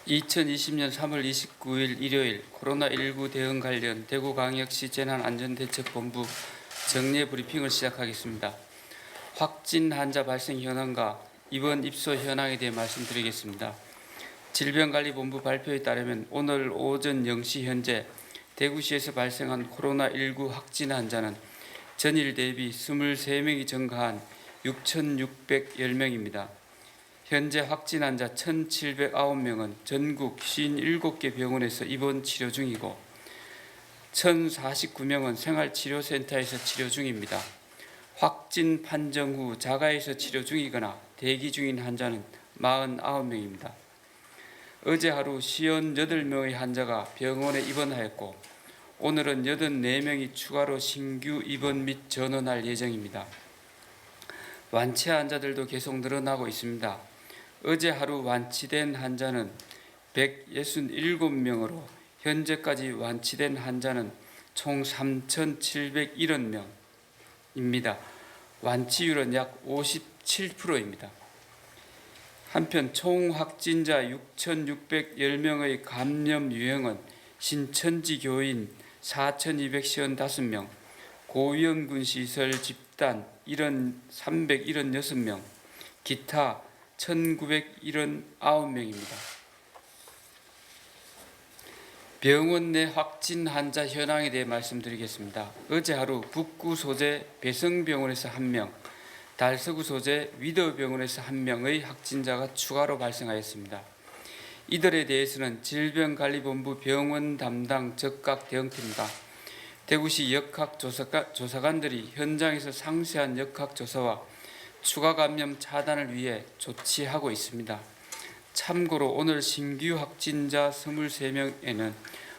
2020년 3월 29일 일요일 코로나19 대응 관련 대구광역시 재난안전대책본부 정례 브리핑을 시작하겠습니다. 확진 환자 발생 현황과 입원 입소 현황에 대해 말씀드리겠습니다. 질병관리본부 발표에 따르면 오늘 오전 0시 현재 대구시에서 발생한 코로나19 확진 환자는 전일 대비 23명이 증가한 6,610명입니다. 현재 확진 환자 1,709명은 전국 57개 병원에서 입원 치료 중이고 1,049명은 생활치료센터에서 치료 중입니다. 확진 판정 후 자가에서 치료 중이거나 대기 중인 환자는 49명입니다. 어제 하루 58명의 환자가 병원에 입원하였고 오늘은 84명이 추가로 신규 입원 및 전원할 예정입니다. 완치 환자들도 계속 늘어나고 있습니다. 어제 하루 완치된 환자는 167명으로 현재까지 완치된 환자는 총 3,701명입니다. 완치율은 약 57%입니다. 한편 총 확진자 6,610명의 감염 유형은 신천지 교인 4,255명, 고위험군 시설 집단 376명, 기타 1,979명입니다. 병원 내 확진 환자 현황에 대해 말씀드리겠습니다. 어제 하루 북구 소재 배성병원에서 1명, 달서구 소재 위더병원에서 1명의 확진자가 추가로 발생하였습니다. 이들에 대해서는 질병관리본부 병원 담당 적각 대응팀과 대구시 역학조사관들이 현장에서 상세한 역학조사와 추가 감염 차단을 위해 조치하고 있습니다. 참고로 오늘 신규 확진자 23명에는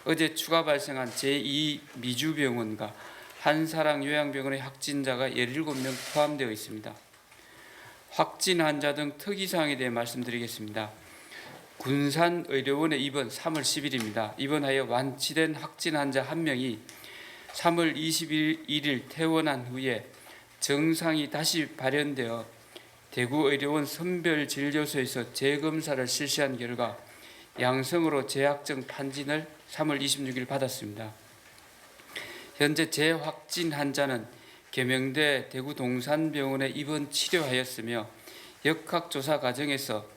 어제 추가 발생한 제2 미주병원과 한사랑 요양병원의 확진자가 17명 포함되어 있습니다. 확진 환자 등 특이사항에 대해 말씀드리겠습니다. 군산의료원에 입원 3월 10일입니다. 입원하여 완치된 확진 환자 1명이 3월 21일 퇴원한 후에 증상이 다시 발현되어 대구의료원 선별진료소에서 재검사를 실시한 결과 양성으로 재확정 판진을 3월 26일 받았습니다. 현재 재확진 환자는 계명대 대구동산병원에 입원 치료하였으며 역학조사 과정에서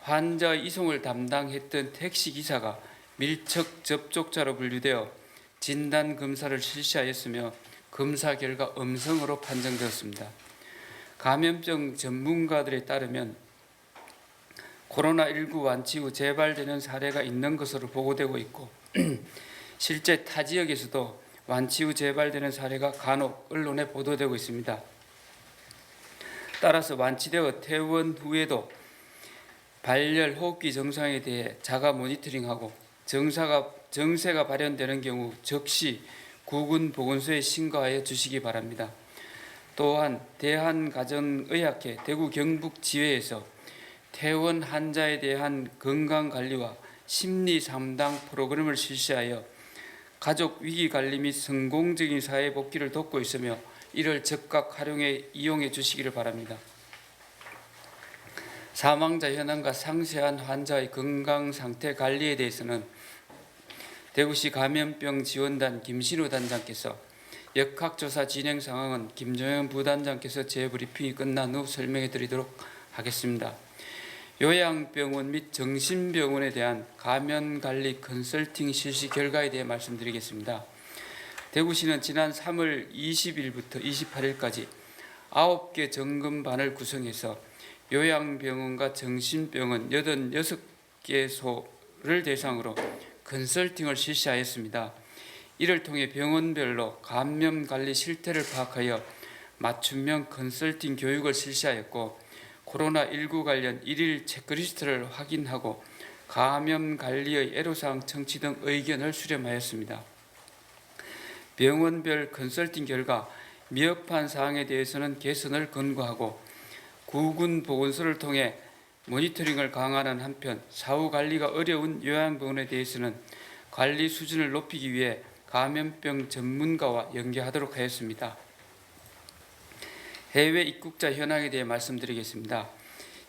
환자의 이송을 담당했던 택시기사가 밀접 접촉자로 분류되어 진단검사를 실시하였으며 검사 결과 음성으로 판정되었습니다. 감염병 전문가들에 따르면 코로나19 완치 후 재발되는 사례가 있는 것으로 보고되고 있고 실제 타 지역에서도 완치 후 재발되는 사례가 간혹 언론에 보도되고 있습니다. 따라서 완치되어 퇴원 후에도 발열, 호흡기 증상에 대해 자가 모니터링하고 증세가 발현되는 경우 즉시 구군보건소에 신고하여 주시기 바랍니다. 또한 대한가정의학회 대구 경북지회에서 퇴원 환자에 대한 건강관리와 심리상담 프로그램을 실시하여 가족 위기관리 및 성공적인 사회복귀를 돕고 있으며 이를 적극 이용해 주시기를 바랍니다. 사망자 현황과 상세한 환자의 건강상태 관리에 대해서는 대구시 감염병 지원단 김신우 단장께서 역학조사 진행 상황은 김종현 부단장께서 재브리핑이 끝난 후 설명해 드리도록 하겠습니다. 요양병원 및 정신병원에 대한 감염관리 컨설팅 실시 결과에 대해 말씀드리겠습니다. 대구시는 지난 3월 20일부터 28일까지 9개 점검반을 구성해서 요양병원과 정신병원 86개소를 대상으로 컨설팅을 실시하였습니다. 이를 통해 병원별로 감염관리 실태를 파악하여 맞춤형 컨설팅 교육을 실시하였고 코로나19 관련 일일 체크리스트를 확인하고 감염관리의 애로사항 청취 등 의견을 수렴하였습니다. 병원별 컨설팅 결과 미흡한 사항에 대해서는 개선을 권고하고 구군보건소를 통해 모니터링을 강화하는 한편 사후 관리가 어려운 요양병원에 대해서는 관리 수준을 높이기 위해 감염병 전문가와 연계하도록 하였습니다. 해외 입국자 현황에 대해 말씀드리겠습니다.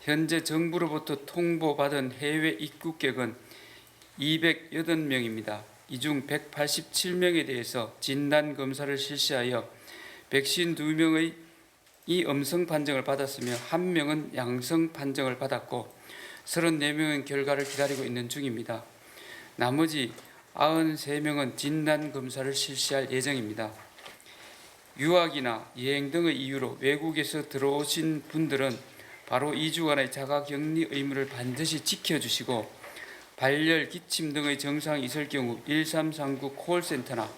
현재 정부로부터 통보받은 해외 입국객은 208명입니다. 이 중 187명에 대해서 진단 검사를 실시하여 152명의 음성 판정을 받았으며 1명은 양성 판정을 받았고 34명은 결과를 기다리고 있는 중입니다. 나머지 93명은 진단 검사를 실시할 예정입니다. 유학이나 여행 등의 이유로 외국에서 들어오신 분들은 바로 2주간의 자가격리 의무를 반드시 지켜주시고 발열, 기침 등의 증상이 있을 경우 1339 콜센터나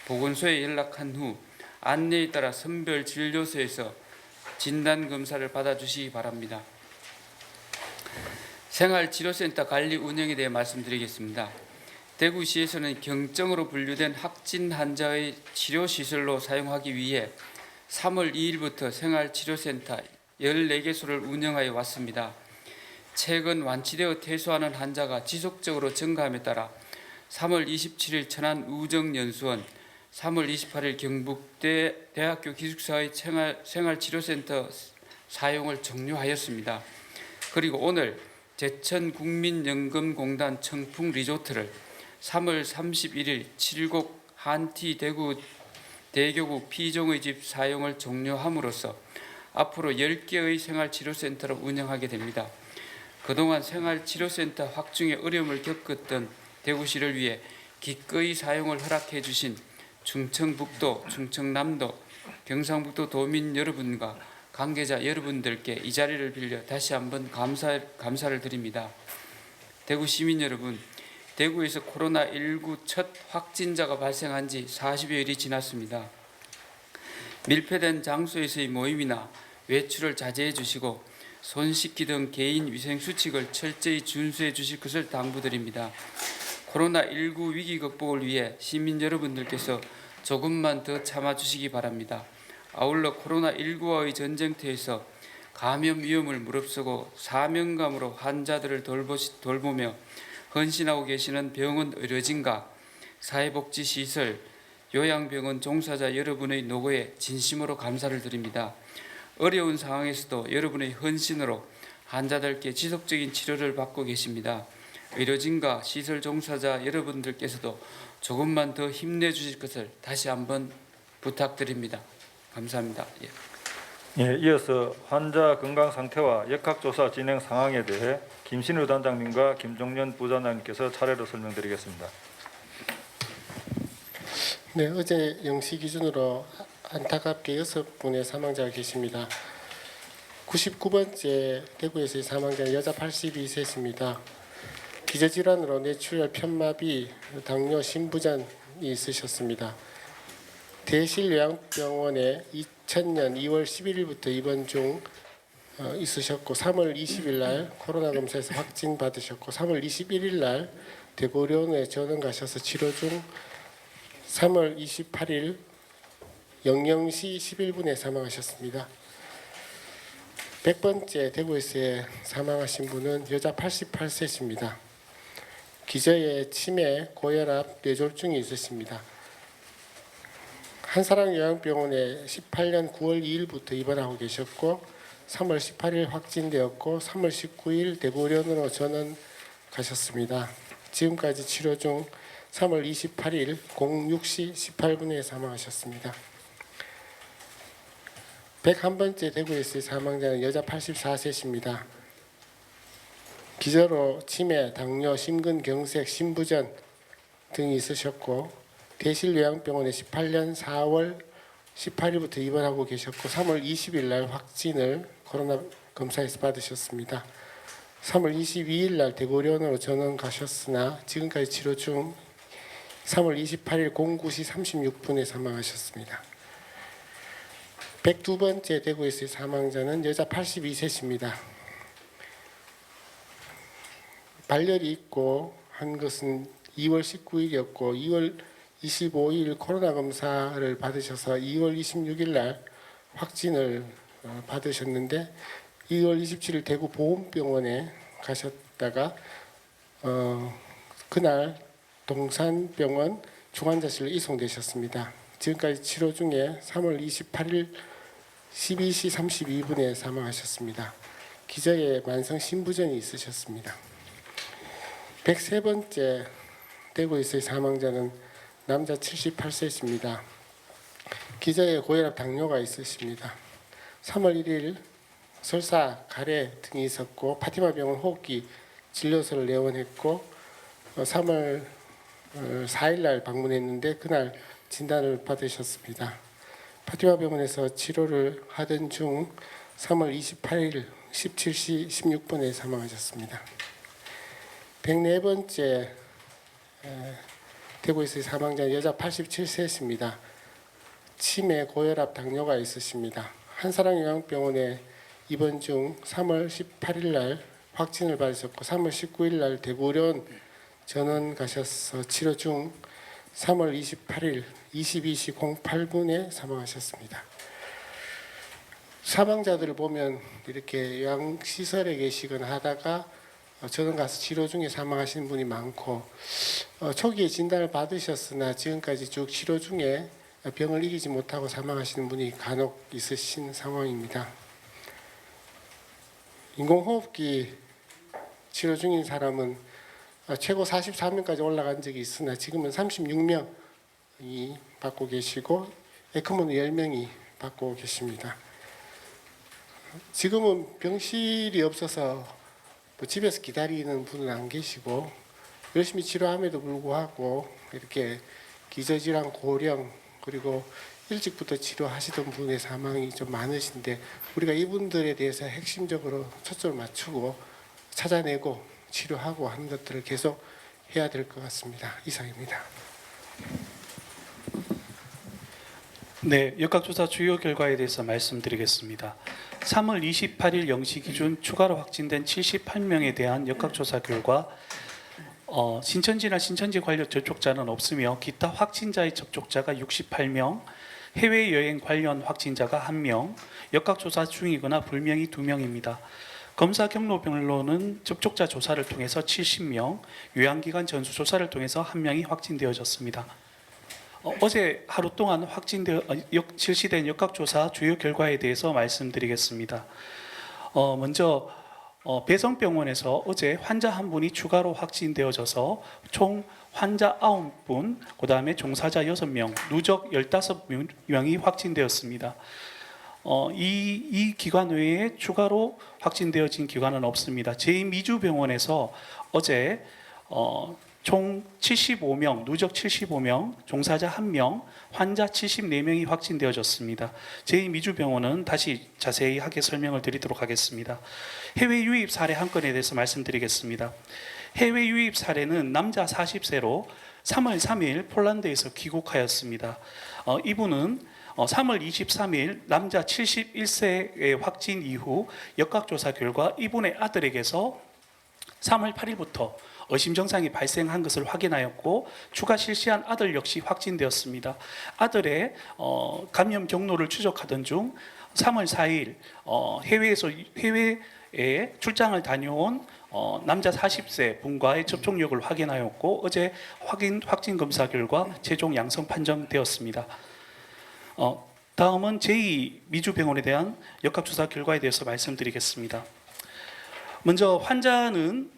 보건소에 연락한 후 안내에 따라 선별진료소에서 진단검사를 받아주시기 바랍니다. 생활치료센터 관리 운영에 대해 말씀드리겠습니다. 대구시에서는 경증으로 분류된 확진 환자의 치료시설로 사용하기 위해 3월 2일부터 생활치료센터 14개소를 운영하여 왔습니다. 최근 완치되어 퇴소하는 환자가 지속적으로 증가함에 따라 3월 27일 천안 우정연수원, 3월 28일 경북대 대학교 기숙사의 생활치료센터 사용을 종료하였습니다. 그리고 오늘 제천국민연금공단 청풍리조트를 3월 31일 7곡 한티 대구 대교구 피종의 집 사용을 종료함으로써 앞으로 10개의 생활치료센터를 운영하게 됩니다. 그동안 생활치료센터 확충에 어려움을 겪었던 대구시를 위해 기꺼이 사용을 허락해 주신 충청북도, 충청남도, 경상북도 도민 여러분과 관계자 여러분들께 이 자리를 빌려 다시 한번 감사를 드립니다. 대구 시민 여러분, 대구에서 코로나19 첫 확진자가 발생한 지 40여일이 지났습니다. 밀폐된 장소에서의 모임이나 외출을 자제해 주시고 손 씻기 등 개인 위생 수칙을 철저히 준수해 주실 것을 당부드립니다. 코로나19 위기 극복을 위해 시민 여러분들께서 조금만 더 참아주시기 바랍니다. 아울러 코로나19와의 전쟁터에서 감염 위험을 무릅쓰고 사명감으로 환자들을 돌보며 헌신하고 계시는 병원 의료진과 사회복지시설, 요양병원 종사자 여러분의 노고에 진심으로 감사를 드립니다. 어려운 상황에서도 여러분의 헌신으로 환자들께 지속적인 치료를 받고 계십니다. 의료진과 시설 종사자 여러분들께서도 조금만 더 힘내주실 것을 다시 한번 부탁드립니다. 감사합니다. 예, 이어서 환자 건강 상태와 역학조사 진행 상황에 대해 김신우 단장님과 김종년 부단장님께서 차례로 설명드리겠습니다. 네, 어제 0시 기준으로 안타깝게 6분의 사망자가 계십니다. 99번째 대구에서의 사망자는 여자 82세입니다. 기저질환으로 뇌출혈, 편마비, 당뇨, 심부전이 있으셨습니다. 대실요양병원에 2000년 2월 11일부터 입원 중 있으셨고 3월 20일 날 코로나 검사에서 확진 받으셨고 3월 21일 날 대구의료원에 전원 가셔서 치료 중 3월 28일 00시 11분에 사망하셨습니다. 100번째 대구에서 사망하신 분은 여자 88세입니다. 기저에 치매, 고혈압, 뇌졸중이 있으십니다. 한사랑요양병원에 18년 9월 2일부터 입원하고 계셨고 3월 18일 확진되었고 3월 19일 대구의료원으로 전원 가셨습니다. 지금까지 치료 중 3월 28일 06시 18분에 사망하셨습니다. 101번째 대구에서의 사망자는 여자 84세입니다. 기저로 치매, 당뇨, 심근경색, 심부전 등이 있으셨고 대실요양병원에 18년 4월 18일부터 입원하고 계셨고 3월 20일 날 확진을 코로나 검사에서 받으셨습니다. 3월 22일 날 대구의료원으로 전원 가셨으나 지금까지 치료 중 3월 28일 09시 36분에 사망하셨습니다. 102번째 대구에서의 사망자는 여자 82세입니다. 발열이 있고 한 것은 2월 19일이었고 2월 25일 코로나 검사를 받으셔서 2월 26일 날 확진을 받으셨는데 2월 27일 대구 보훈병원에 가셨다가 그날 동산병원 중환자실로 이송되셨습니다. 지금까지 치료 중에 3월 28일 12시 32분에 사망하셨습니다. 기저에 만성 신부전이 있으셨습니다. 103번째 대구에서의 사망자는 남자 78세입니다. 기저에 고혈압 당뇨가 있으십니다. 3월 1일 설사, 가래 등이 있었고 파티마 병원 호흡기 진료소를 내원했고 3월 4일 날 방문했는데 그날 진단을 받으셨습니다. 파티마 병원에서 치료를 하던 중 3월 28일 17시 16분에 사망하셨습니다. 104번째 대구에서의 사망자는 여자 87세입니다. 치매, 고혈압, 당뇨가 있으십니다. 한사랑 요양병원에 입원 중 3월 18일 날 확진을 받으셨고 3월 19일 날 대구의료원 전원 가셔서 치료 중 3월 28일 22시 08분에 사망하셨습니다. 사망자들을 보면 이렇게 요양시설에 계시거나 하다가 전원 가서 치료 중에 사망하시는 분이 많고 초기에 진단을 받으셨으나 지금까지 쭉 치료 중에 병을 이기지 못하고 사망하시는 분이 간혹 있으신 상황입니다. 인공호흡기 치료 중인 사람은 최고 44명까지 올라간 적이 있으나 지금은 36명이 받고 계시고 에크모는 10명이 받고 계십니다. 지금은 병실이 없어서 집에서 기다리는 분은 안 계시고 열심히 치료함에도 불구하고 이렇게 기저질환, 고령 그리고 일찍부터 치료하시던 분의 사망이 좀 많으신데 우리가 이분들에 대해서 핵심적으로 초점을 맞추고 찾아내고 치료하고 하는 것들을 계속 해야 될 것 같습니다. 이상입니다. 네, 역학조사 주요 결과에 대해서 말씀드리겠습니다. 3월 28일 0시 기준 추가로 확진된 78명에 대한 역학조사 결과 신천지나 신천지 관련 접촉자는 없으며 기타 확진자의 접촉자가 68명, 해외여행 관련 확진자가 1명, 역학조사 중이거나 불명이 2명입니다. 검사 경로별로는 접촉자 조사를 통해서 70명, 요양기관 전수조사를 통해서 1명이 확진되어졌습니다. 어제 하루 동안 실시된 역학조사 주요 결과에 대해서 말씀드리겠습니다. 먼저 배성병원에서 어제 환자 1분이 추가로 확진되어져서 총 환자 9분, 그 다음에 종사자 6명, 누적 15명이 확진되었습니다. 이 기관 외에 추가로 확진되어진 기관은 없습니다. 제2미주병원에서 어제 총 75명, 누적 75명, 종사자 1명, 환자 74명이 확진되어졌습니다. 제2미주병원은 다시 자세하게 설명을 드리도록 하겠습니다. 해외 유입 사례 한 건에 대해서 말씀드리겠습니다. 해외 유입 사례는 남자 40세로 3월 3일 폴란드에서 귀국하였습니다. 이분은 3월 23일 남자 71세의 확진 이후 역학조사 결과 이분의 아들에게서 3월 8일부터 의심 증상이 발생한 것을 확인하였고 추가 실시한 아들 역시 확진되었습니다. 아들의 감염 경로를 추적하던 중 3월 4일 해외에 출장을 다녀온 남자 40세 분과의 접촉력을 확인하였고 어제 확진 검사 결과 최종 양성 판정되었습니다. 다음은 제2미주병원에 대한 역학조사 결과에 대해서 말씀드리겠습니다. 먼저 환자는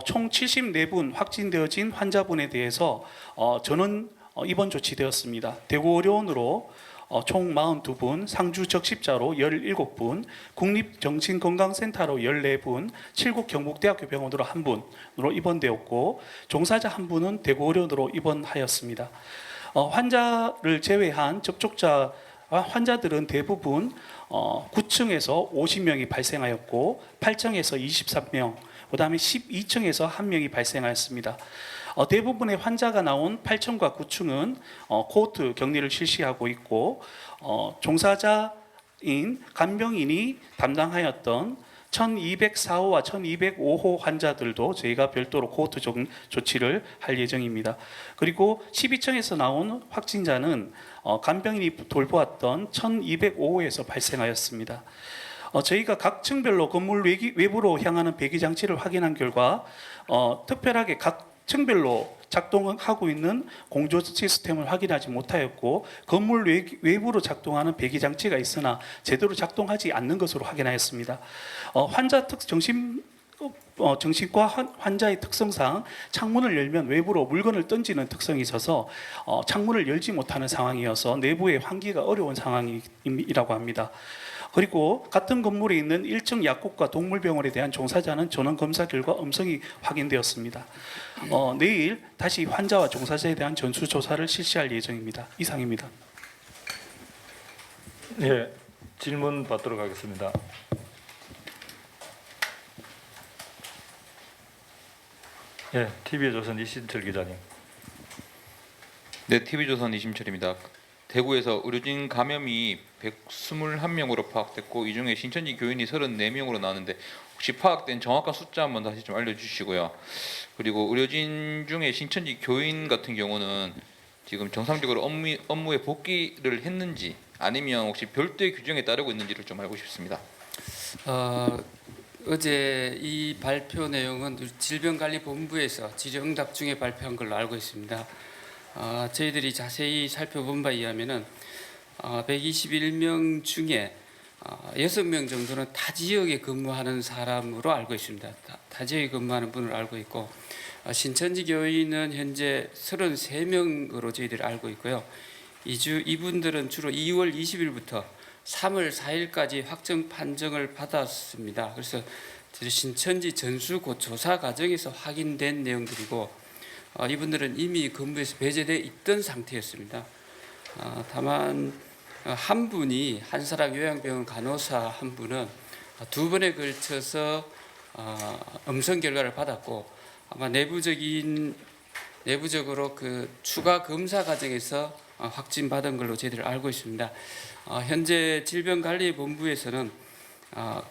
총 74분 확진되어진 환자분에 대해서 전원 입원 조치되었습니다. 대구의료원으로 총 42분, 상주 적십자로 17분, 국립정신건강센터로 14분, 칠곡 경북대학교 병원으로 1분으로 입원되었고 종사자 1분은 대구의료원으로 입원하였습니다. 환자를 제외한 접촉자와 환자들은 대부분 9층에서 50명이 발생하였고 8층에서 23명, 그 다음에 12층에서 1명이 발생하였습니다. 대부분의 환자가 나온 8층과 9층은 코호트 격리를 실시하고 있고 종사자인 간병인이 담당하였던 1204호와 1205호 환자들도 저희가 별도로 코호트 조치를 할 예정입니다. 그리고 12층에서 나온 확진자는 간병인이 돌보았던 1205호에서 발생하였습니다. 저희가 각 층별로 건물 외부로 향하는 배기 장치를 확인한 결과 특별하게 각 층별로 작동하고 있는 공조 시스템을 확인하지 못하였고 건물 외부로 작동하는 배기 장치가 있으나 제대로 작동하지 않는 것으로 확인하였습니다. 정신과 환자의 특성상 창문을 열면 외부로 물건을 던지는 특성이 있어서 창문을 열지 못하는 상황이어서 내부의 환기가 어려운 상황이라고 합니다. 그리고 같은 건물에 있는 1층 약국과 동물병원에 대한 종사자는 전원 검사 결과 음성이 확인되었습니다. 내일 다시 환자와 종사자에 대한 전수조사를 실시할 예정입니다. 이상입니다. 예, 질문 받도록 하겠습니다. 예, TV조선 이신철 기자님. 네, TV조선 이심철입니다. 대구에서 의료진 감염이 121명으로 파악됐고 이 중에 신천지 교인이 34명으로 나왔는데 혹시 파악된 정확한 숫자 한번 다시 좀 알려주시고요. 그리고 의료진 중에 신천지 교인 같은 경우는 지금 정상적으로 업무에 복귀를 했는지 아니면 혹시 별도의 규정에 따르고 있는지를 좀 알고 싶습니다. 어제 이 발표 내용은 질병관리본부에서 질의응답 중에 발표한 걸로 알고 있습니다. 저희들이 자세히 살펴본 바에 의하면은 121명 중에 6명 정도는 타 지역에 근무하는 사람으로 알고 있습니다. 타 지역에 근무하는 분으로 알고 있고 신천지 교인은 현재 33명으로 저희들이 알고 있고요. 이분들은 주로 2월 20일부터 3월 4일까지 확정 판정을 받았습니다. 그래서 신천지 전수 조사 과정에서 확인된 내용들이고 이분들은 이미 근무에서 배제되어 있던 상태였습니다. 다만 한 분이 한 사람 요양병원 간호사 한 분은 2번에 걸쳐서 음성 결과를 받았고 아마 내부적으로 그 추가 검사 과정에서 확진 받은 걸로 저희들 알고 있습니다. 현재 질병관리본부에서는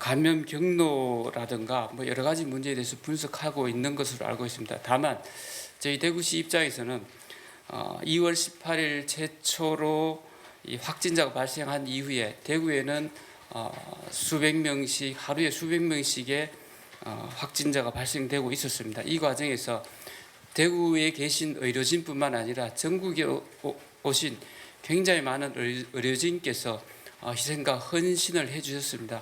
감염 경로라든가 뭐 여러 가지 문제에 대해서 분석하고 있는 것으로 알고 있습니다. 다만 저희 대구시 입장에서는 2월 18일 최초로 이 확진자가 발생한 이후에 대구에는 수백 명씩 하루에 수백 명씩의 확진자가 발생되고 있었습니다. 이 과정에서 대구에 계신 의료진뿐만 아니라 전국에 오신 굉장히 많은 의료진께서 희생과 헌신을 해주셨습니다.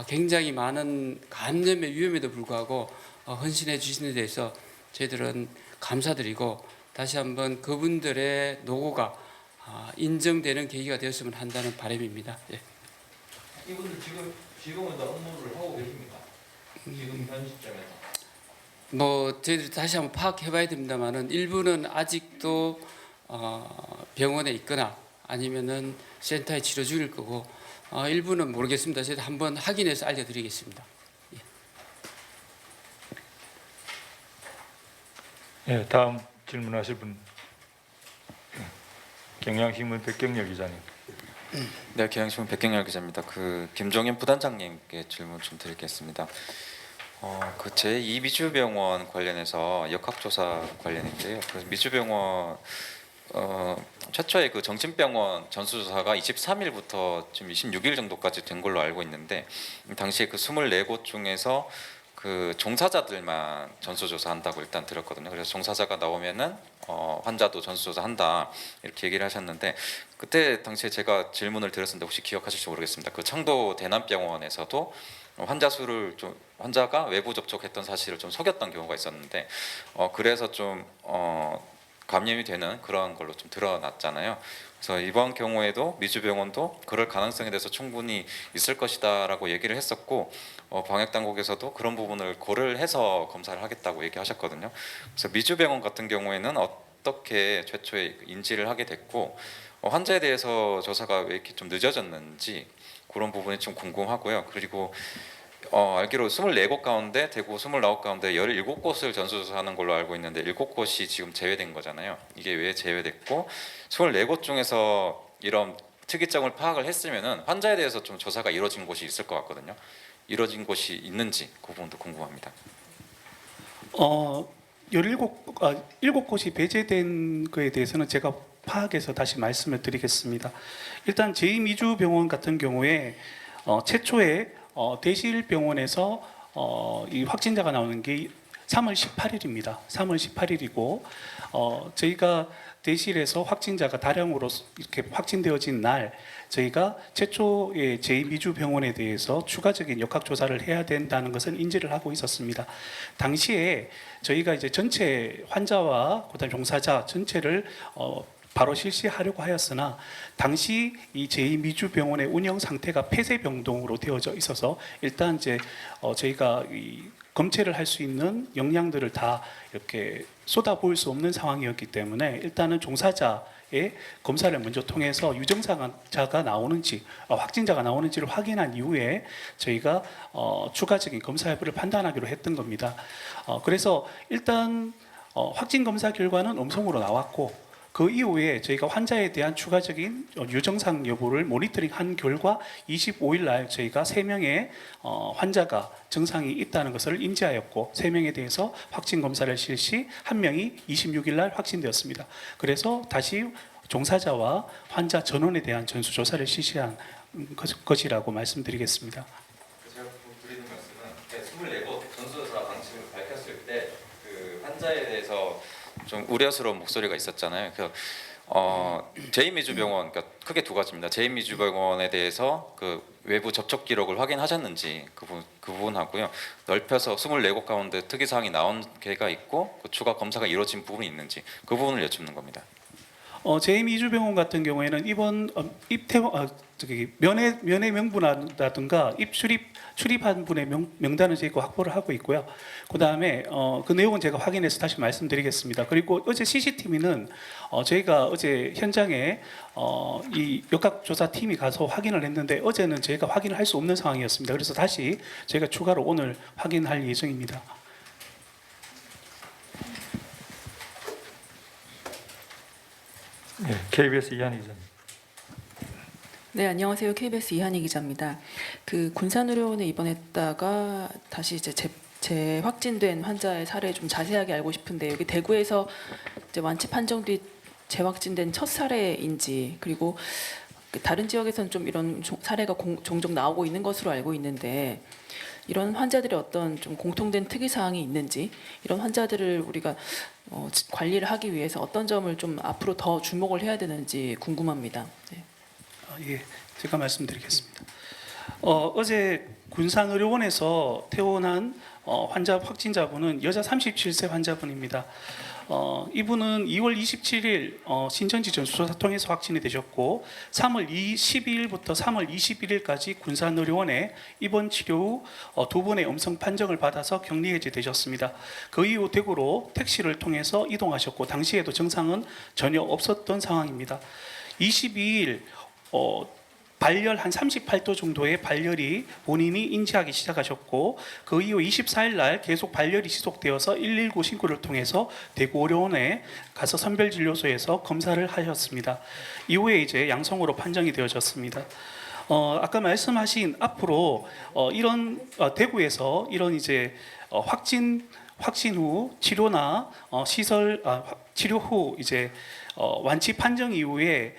굉장히 많은 감염의 위험에도 불구하고 헌신해 주시는 데 대해서 저희들은 감사드리고 다시 한번 그분들의 노고가 인정되는 계기가 되었으면 한다는 바람입니다. 예. 이분들 지금은 다 업무를 하고 계십니까? 지금 현 시점에서? 뭐 저희들이 다시 한번 파악해봐야 됩니다만은 일부는 아직도 병원에 있거나 아니면은 센터에 치료 중일 거고 일부는 모르겠습니다. 저희들 한번 확인해서 알려드리겠습니다. 예, 다음 질문하실 분. 경향신문 백경렬 기자님. 네, 경향신문 백경렬 기자입니다. 김종현 부단장님께 질문 좀 드리겠습니다. 제2 미주병원 관련해서 역학조사 관련인데요. 그래서 미주병원 최초의 그 정신병원 전수조사가 23일부터 지금 26일 정도까지 된 걸로 알고 있는데 당시에 그 24곳 중에서 그 종사자들만 전수조사한다고 일단 들었거든요. 그래서 종사자가 나오면은 환자도 전수조사한다 이렇게 얘기를 하셨는데 그때 당시에 제가 질문을 드렸는데 혹시 기억하실지 모르겠습니다. 그 청도 대남병원에서도 환자가 외부 접촉했던 사실을 좀 속였던 경우가 있었는데 그래서 좀 감염이 되는 그런 걸로 좀 드러났잖아요. 그래서 이번 경우에도 미주병원도 그럴 가능성에 대해서 충분히 있을 것이다라고 얘기를 했었고 방역당국에서도 그런 부분을 고려를 해서 검사를 하겠다고 얘기하셨거든요. 그래서 미주병원 같은 경우에는 어떻게 최초에 인지를 하게 됐고 환자에 대해서 조사가 왜 이렇게 좀 늦어졌는지 그런 부분이 좀 궁금하고요. 그리고 알기로 24곳 가운데 대구 29곳 가운데 17곳을 전수조사하는 걸로 알고 있는데 7곳이 지금 제외된 거잖아요. 이게 왜 제외됐고 24곳 중에서 이런 특이점을 파악을 했으면은 환자에 대해서 좀 조사가 이루어진 곳이 있을 것 같거든요. 이루어진 곳이 있는지 그 부분도 궁금합니다. 7곳이 배제된 거에 대해서는 제가 파악해서 다시 말씀을 드리겠습니다. 일단 제2미주병원 같은 경우에 최초에 대실병원에서 이 확진자가 나오는 게 3월 18일입니다. 3월 18일이고 저희가 대실에서 확진자가 다량으로 이렇게 확진되어진 날 저희가 최초의 제2미주병원에 대해서 추가적인 역학조사를 해야 된다는 것을 인지를 하고 있었습니다. 당시에 저희가 이제 전체 환자와 그다음 종사자 전체를 바로 실시하려고 하였으나 당시 이 제2미주병원의 운영 상태가 폐쇄병동으로 되어져 있어서 일단 이제 저희가 이 검체를 할 수 있는 역량들을 다 이렇게 쏟아부을 수 없는 상황이었기 때문에 일단은 종사자의 검사를 먼저 통해서 유증자가 나오는지 확진자가 나오는지를 확인한 이후에 저희가 추가적인 검사 여부를 판단하기로 했던 겁니다. 그래서 일단 확진 검사 결과는 음성으로 나왔고 그 이후에 저희가 환자에 대한 추가적인 유증상 여부를 모니터링한 결과 25일 날 저희가 3명의 환자가 증상이 있다는 것을 인지하였고 3명에 대해서 확진 검사를 실시, 1명이 26일 날 확진되었습니다. 그래서 다시 종사자와 환자 전원에 대한 전수조사를 실시한 것이라고 말씀드리겠습니다. 제가 드리는 말씀은 24곳 전수조사 방침을 밝혔을 때 그 환자에 대해서 좀 우려스러운 목소리가 있었잖아요. 제2미주병원, 그러니까 크게 두 가지입니다. 제2미주병원에 대해서 그 외부 접촉 기록을 확인하셨는지 그 부분하고요. 넓혀서 24곳 가운데 특이사항이 나온 게가 있고 그 추가 검사가 이루어진 부분이 있는지 그 부분을 여쭙는 겁니다. 제2미주병원 같은 경우에는 이번 면회 명부라든가 출입한 분의 명단을 저희가 확보를 하고 있고요. 그 다음에 그 내용은 제가 확인해서 다시 말씀드리겠습니다. 그리고 어제 CCTV는 저희가 어제 현장에 이 역학조사 팀이 가서 확인을 했는데 어제는 저희가 확인을 할 수 없는 상황이었습니다. 그래서 다시 저희가 추가로 오늘 확인할 예정입니다. 네, KBS 이한희 기자님. 네, 안녕하세요. KBS 이한희 기자입니다. 그 군산의료원에 입원했다가 다시 이제 재확진된 환자의 사례 좀 자세하게 알고 싶은데 여기 대구에서 이제 완치 판정 뒤 재확진된 첫 사례인지 그리고 다른 지역에서는 좀 이런 사례가 종종 나오고 있는 것으로 알고 있는데 이런 환자들의 어떤 좀 공통된 특이 사항이 있는지 이런 환자들을 우리가 관리를 하기 위해서 어떤 점을 좀 앞으로 더 주목을 해야 되는지 궁금합니다. 네. 예, 제가 말씀드리겠습니다. 어제 군산의료원에서 퇴원한 환자 확진자분은 여자 37세 환자분입니다. 이분은 2월 27일 신천지 전수조사 통해서 확진이 되셨고 3월 12일부터 3월 21일까지 군산의료원에 입원 치료 후 2번의 음성 판정을 받아서 격리 해제되셨습니다. 그 이후 대구로 택시를 통해서 이동하셨고 당시에도 증상은 전혀 없었던 상황입니다. 22일 발열 한 38도 정도의 발열이 본인이 인지하기 시작하셨고 그 이후 24일 날 계속 발열이 지속되어서 119 신고를 통해서 대구의료원에 가서 선별진료소에서 검사를 하셨습니다. 이후에 이제 양성으로 판정이 되어졌습니다. 아까 말씀하신 앞으로 이런 대구에서 이런 이제 확진 후 치료나 치료 후 이제 완치 판정 이후에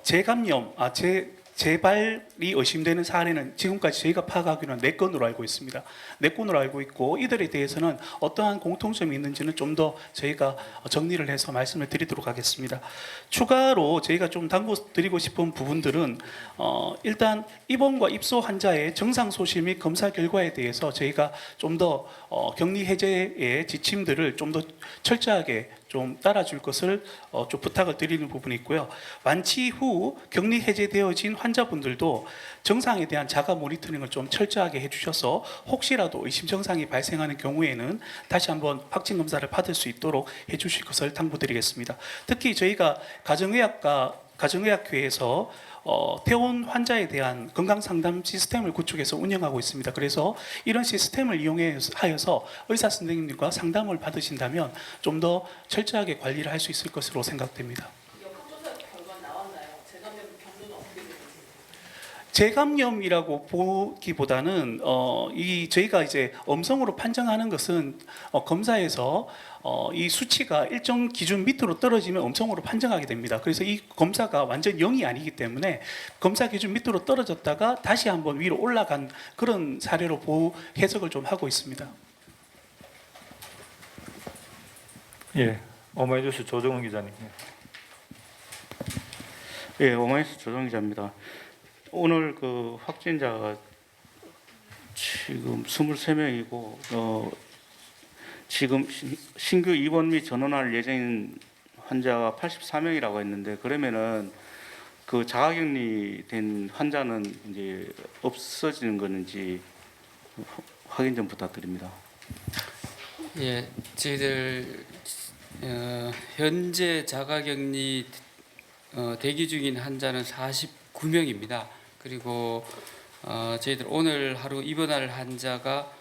재감염, 재발이 의심되는 사례는 지금까지 저희가 파악하기로는 4건으로 알고 있습니다. 4건으로 알고 있고 이들에 대해서는 어떠한 공통점이 있는지는 좀 더 저희가 정리를 해서 말씀을 드리도록 하겠습니다. 추가로 저희가 좀 당부드리고 싶은 부분들은 일단 입원과 입소 환자의 증상 소실 및 검사 결과에 대해서 저희가 좀 더 격리 해제의 지침들을 좀 더 철저하게 좀 따라줄 것을 좀 부탁을 드리는 부분이 있고요. 완치 후 격리 해제되어진 환자분들도 증상에 대한 자가 모니터링을 좀 철저하게 해주셔서 혹시라도 의심 증상이 발생하는 경우에는 다시 한번 확진 검사를 받을 수 있도록 해주실 것을 당부드리겠습니다. 특히 저희가 가정의학회에서 퇴원 환자에 대한 건강 상담 시스템을 구축해서 운영하고 있습니다. 그래서 이런 시스템을 이용하여서 의사 선생님들과 상담을 받으신다면 좀 더 철저하게 관리를 할 수 있을 것으로 생각됩니다. 역학조사 결과 나왔나요? 재감염 경로는 어떻게 되는지? 재감염이라고 보기보다는 저희가 이제 음성으로 판정하는 것은 검사에서 이 수치가 일정 기준 밑으로 떨어지면 음성으로 판정하게 됩니다. 그래서 이 검사가 완전 0이 아니기 때문에 검사 기준 밑으로 떨어졌다가 다시 한번 위로 올라간 그런 사례로 해석을 좀 하고 있습니다. 예, 오마이뉴스 조정훈 기자님. 예, 오마이뉴스 조정 기자입니다. 오늘 그 확진자가 지금 23명이고 지금 신규 입원 및 전원할 예정인 환자가 84명이라고 했는데 그러면은 그 자가격리된 환자는 이제 없어지는 건지 확인 좀 부탁드립니다. 예, 저희들 현재 자가격리 대기 중인 환자는 49명입니다. 그리고 저희들 오늘 하루 입원할 환자가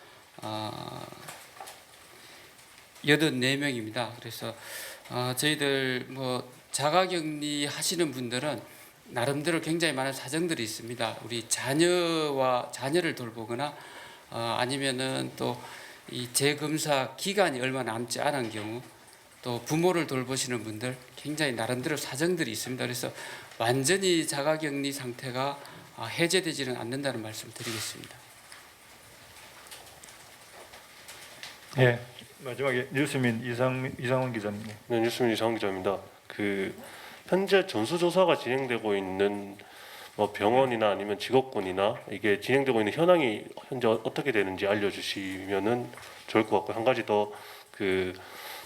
84명입니다. 그래서 저희들 뭐 자가격리 하시는 분들은 나름대로 굉장히 많은 사정들이 있습니다. 우리 자녀를 돌보거나 아니면은 또 이 재검사 기간이 얼마 남지 않은 경우 또 부모를 돌보시는 분들 굉장히 나름대로 사정들이 있습니다. 그래서 완전히 자가격리 상태가 해제되지는 않는다는 말씀 드리겠습니다. 예, 마지막에 뉴스민 이상훈 기자님. 네, 뉴스민 이상훈 기자입니다. 현재 전수조사가 진행되고 있는 뭐 병원이나 아니면 직업군이나 이게 진행되고 있는 현황이 현재 어떻게 되는지 알려주시면은 좋을 것 같고, 한 가지 더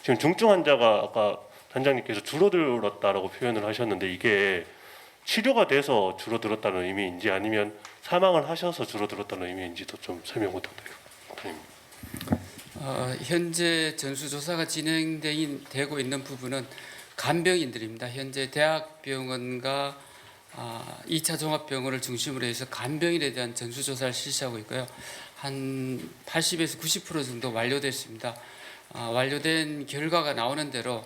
지금 중증 환자가 아까 단장님께서 줄어들었다라고 표현을 하셨는데 이게 치료가 돼서 줄어들었다는 의미인지 아니면 사망을 하셔서 줄어들었다는 의미인지도 좀 설명 부탁드립니다. 현재 전수조사가 진행되고 있는 부분은 간병인들입니다. 현재 대학병원과 2차 종합병원을 중심으로 해서 간병인에 대한 전수조사를 실시하고 있고요. 한 80에서 90% 정도 완료됐습니다. 완료된 결과가 나오는 대로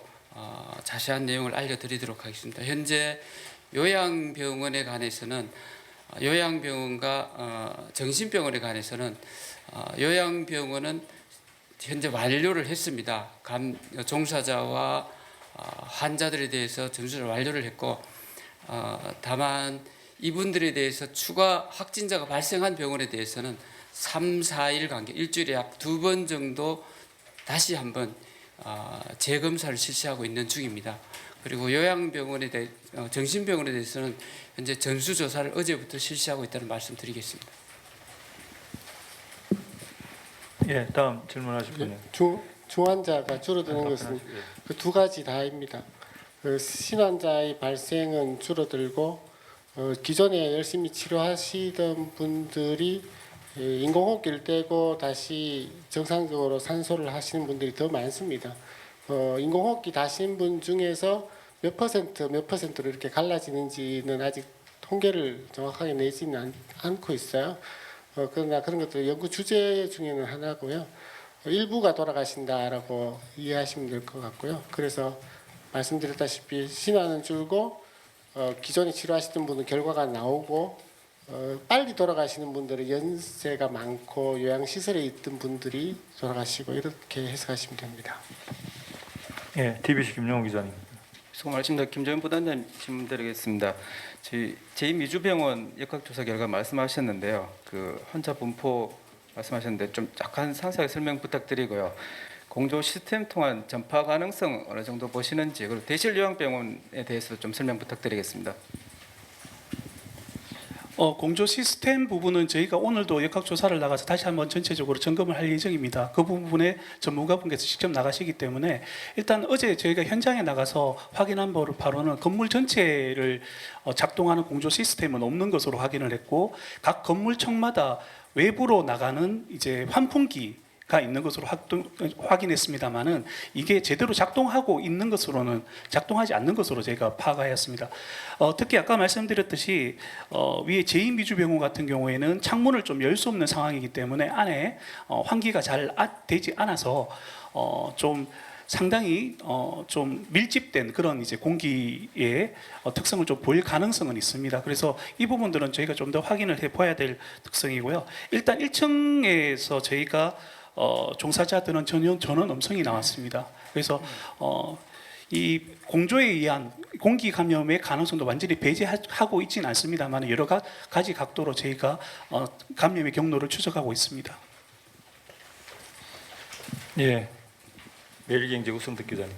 자세한 내용을 알려드리도록 하겠습니다. 현재 요양병원에 관해서는 요양병원과 정신병원에 관해서는 요양병원은 현재 완료를 했습니다. 종사자와 환자들에 대해서 전수를 완료를 했고 다만 이분들에 대해서 추가 확진자가 발생한 병원에 대해서는 3, 4일 간격 일주일에 약 2번 정도 다시 한번 재검사를 실시하고 있는 중입니다. 그리고 요양병원에 대해 정신병원에 대해서는 현재 전수조사를 어제부터 실시하고 있다는 말씀 드리겠습니다. 예, 다음 질문하실 분이요. 중환자가 줄어드는 것은 그 두 가지 다입니다. 신환자의 발생은 줄어들고 기존에 열심히 치료하시던 분들이 인공호흡기를 떼고 다시 정상적으로 산소를 하시는 분들이 더 많습니다. 인공호흡기 다신 분 중에서 몇 퍼센트로 이렇게 갈라지는지는 아직 통계를 정확하게 내지는 않고 있어요. 그러나 그런 것도 연구 주제 중에는 하나고요. 일부가 돌아가신다라고 이해하시면 될 것 같고요. 그래서 말씀드렸다시피 신환은 줄고 기존에 치료하시던 분은 결과가 나오고 빨리 돌아가시는 분들은 연세가 많고 요양시설에 있던 분들이 돌아가시고 이렇게 해석하시면 됩니다. 예, TBC 김영우 기자님. 수고 많으십니다. 김정현 부단장 질문 드리겠습니다. 제2미주병원 역학조사 결과 말씀하셨는데요. 그 환자 분포 말씀하셨는데 좀 약간 상세하게 설명 부탁드리고요. 공조 시스템 통한 전파 가능성 어느 정도 보시는지, 그리고 대실요양병원에 대해서도 좀 설명 부탁드리겠습니다. 공조 시스템 부분은 저희가 오늘도 역학조사를 나가서 다시 한번 전체적으로 점검을 할 예정입니다. 그 부분에 전문가분께서 직접 나가시기 때문에 일단 어제 저희가 현장에 나가서 확인한 바로는 건물 전체를 작동하는 공조 시스템은 없는 것으로 확인을 했고, 각 건물청마다 외부로 나가는 이제 환풍기가 있는 것으로 확인했습니다만은 이게 제대로 작동하고 있는 것으로는 작동하지 않는 것으로 저희가 파악하였습니다. 특히 아까 말씀드렸듯이 위에 제2미주병원 같은 경우에는 창문을 좀 열 수 없는 상황이기 때문에 안에 환기가 잘 되지 않아서 좀 상당히 좀 밀집된 그런 이제 공기의 특성을 좀 보일 가능성은 있습니다. 그래서 이 부분들은 저희가 좀 더 확인을 해봐야 될 특성이고요. 일단 1층에서 저희가 종사자들은 전원 음성이 나왔습니다. 그래서 이 공조에 의한 공기 감염의 가능성도 완전히 배제하고 있지는 않습니다만 여러 가지 각도로 저희가 감염의 경로를 추적하고 있습니다. 예, 매일경제 우성덕 기자님.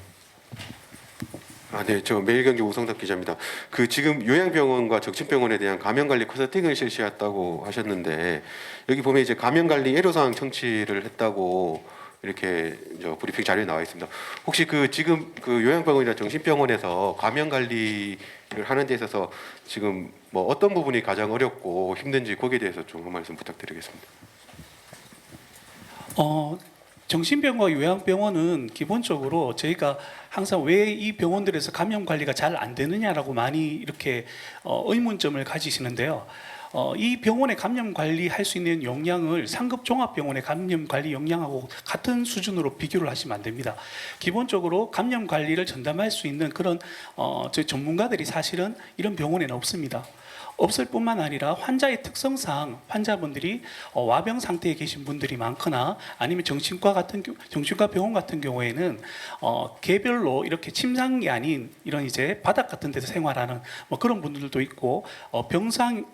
네, 저 매일경제 우성덕 기자입니다. 그 지금 요양병원과 적진병원에 대한 감염관리 컨설팅을 실시했다고 하셨는데 여기 보면 이제 감염관리 애로사항 청취를 했다고 이렇게 저 브리핑 자료에 나와 있습니다. 혹시 그 지금 그 요양병원이나 정신병원에서 감염관리를 하는 데 있어서 지금 뭐 어떤 부분이 가장 어렵고 힘든지 거기에 대해서 좀 한 말씀 부탁드리겠습니다. 정신병원과 요양병원은 기본적으로 저희가 항상 왜 이 병원들에서 감염 관리가 잘 안 되느냐라고 많이 이렇게 의문점을 가지시는데요. 이 병원의 감염 관리할 수 있는 역량을 상급 종합병원의 감염 관리 역량하고 같은 수준으로 비교를 하시면 안 됩니다. 기본적으로 감염 관리를 전담할 수 있는 그런 저희 전문가들이 사실은 이런 병원에는 없습니다. 없을 뿐만 아니라 환자의 특성상 환자분들이 와병 상태에 계신 분들이 많거나 아니면 정신과 병원 같은 경우에는 개별로 이렇게 침상이 아닌 이런 이제 바닥 같은 데서 생활하는 뭐 그런 분들도 있고 병상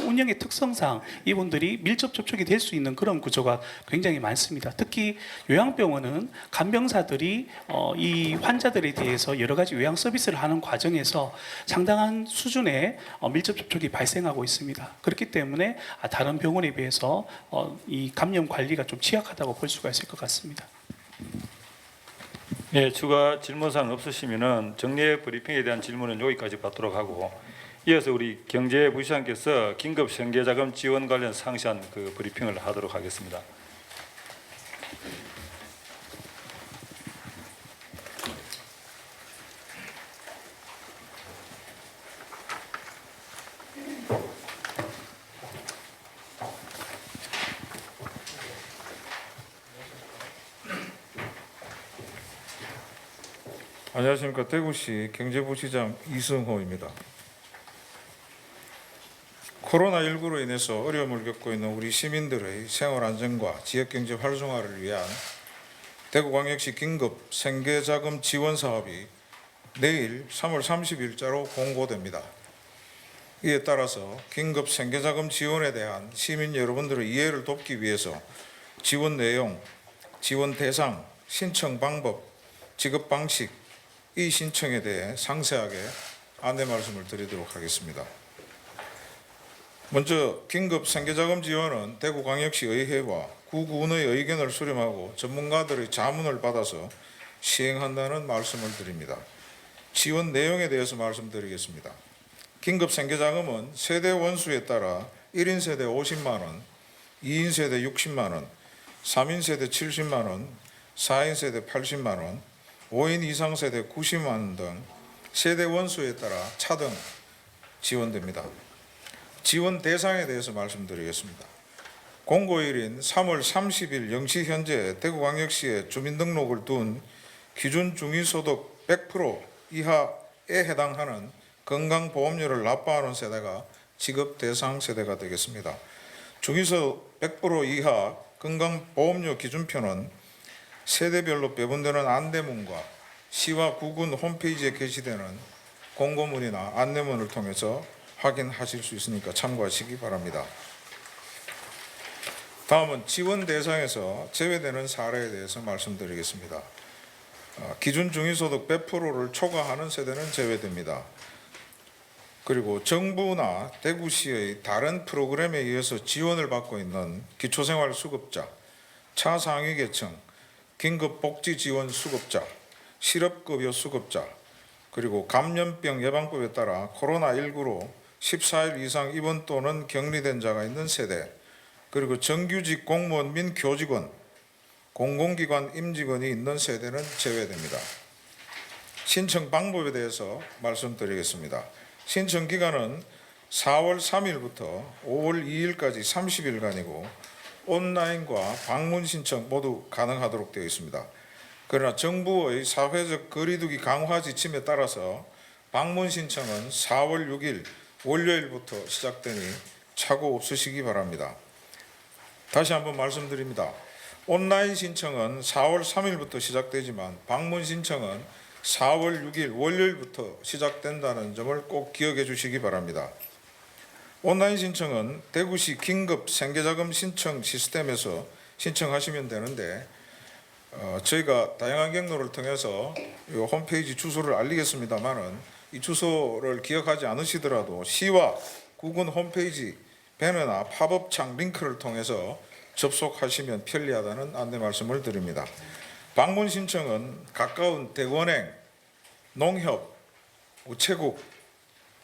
운영의 특성상 이분들이 밀접 접촉이 될 수 있는 그런 구조가 굉장히 많습니다. 특히 요양병원은 간병사들이 이 환자들에 대해서 여러 가지 요양 서비스를 하는 과정에서 상당한 수준의 밀접 접촉이 발생하고 있습니다. 그렇기 때문에 다른 병원에 비해서 이 감염 관리가 좀 취약하다고 볼 수가 있을 것 같습니다. 네, 추가 질문사항 없으시면은 정례 브리핑에 대한 질문은 여기까지 받도록 하고 이어서 우리 경제부시장께서 긴급 생계자금 지원 관련 상세한 그 브리핑을 하도록 하겠습니다. 안녕하십니까. 대구시 경제부시장 이승호입니다. 코로나19로 인해서 어려움을 겪고 있는 우리 시민들의 생활 안정과 지역경제 활성화를 위한 대구광역시 긴급 생계자금 지원 사업이 내일 3월 30일자로 공고됩니다. 이에 따라서 긴급 생계자금 지원에 대한 시민 여러분들의 이해를 돕기 위해서 지원 내용, 지원 대상, 신청 방법, 지급 방식, 이 신청에 대해 상세하게 안내 말씀을 드리도록 하겠습니다. 먼저 긴급 생계자금 지원은 대구광역시 의회와 구군의 의견을 수렴하고 전문가들의 자문을 받아서 시행한다는 말씀을 드립니다. 지원 내용에 대해서 말씀드리겠습니다. 긴급 생계자금은 세대 원수에 따라 1인 세대 50만 원, 2인 세대 60만 원, 3인 세대 70만 원, 4인 세대 80만 원, 5인 이상 세대 90만 원 등 세대 원수에 따라 차등 지원됩니다. 지원 대상에 대해서 말씀드리겠습니다. 공고일인 3월 30일 0시 현재 대구광역시에 주민등록을 둔 기준 중위소득 100% 이하에 해당하는 건강보험료를 납부하는 세대가 지급 대상 세대가 되겠습니다. 중위소득 100% 이하 건강보험료 기준표는 세대별로 배분되는 안내문과 시와 구군 홈페이지에 게시되는 공고문이나 안내문을 통해서 확인하실 수 있으니까 참고하시기 바랍니다. 다음은 지원 대상에서 제외되는 사례에 대해서 말씀드리겠습니다. 기준 중위소득 100%를 초과하는 세대는 제외됩니다. 그리고 정부나 대구시의 다른 프로그램에 의해서 지원을 받고 있는 기초생활수급자, 차상위 계층, 긴급복지지원 수급자, 실업급여 수급자, 그리고 감염병 예방법에 따라 코로나19로 14일 이상 입원 또는 격리된 자가 있는 세대, 그리고 정규직 공무원 및 교직원, 공공기관 임직원이 있는 세대는 제외됩니다. 신청 방법에 대해서 말씀드리겠습니다. 신청 기간은 4월 3일부터 5월 2일까지 30일간이고 온라인과 방문 신청 모두 가능하도록 되어 있습니다. 그러나 정부의 사회적 거리두기 강화 지침에 따라서 방문 신청은 4월 6일 월요일부터 시작되니 착오 없으시기 바랍니다. 다시 한번 말씀드립니다. 온라인 신청은 4월 3일부터 시작되지만 방문 신청은 4월 6일 월요일부터 시작된다는 점을 꼭 기억해 주시기 바랍니다. 온라인 신청은 대구시 긴급 생계자금 신청 시스템에서 신청하시면 되는데 저희가 다양한 경로를 통해서 이 홈페이지 주소를 알리겠습니다만은 이 주소를 기억하지 않으시더라도 시와 구군 홈페이지 배너나 팝업창 링크를 통해서 접속하시면 편리하다는 안내 말씀을 드립니다. 방문 신청은 가까운 대구은행, 농협, 우체국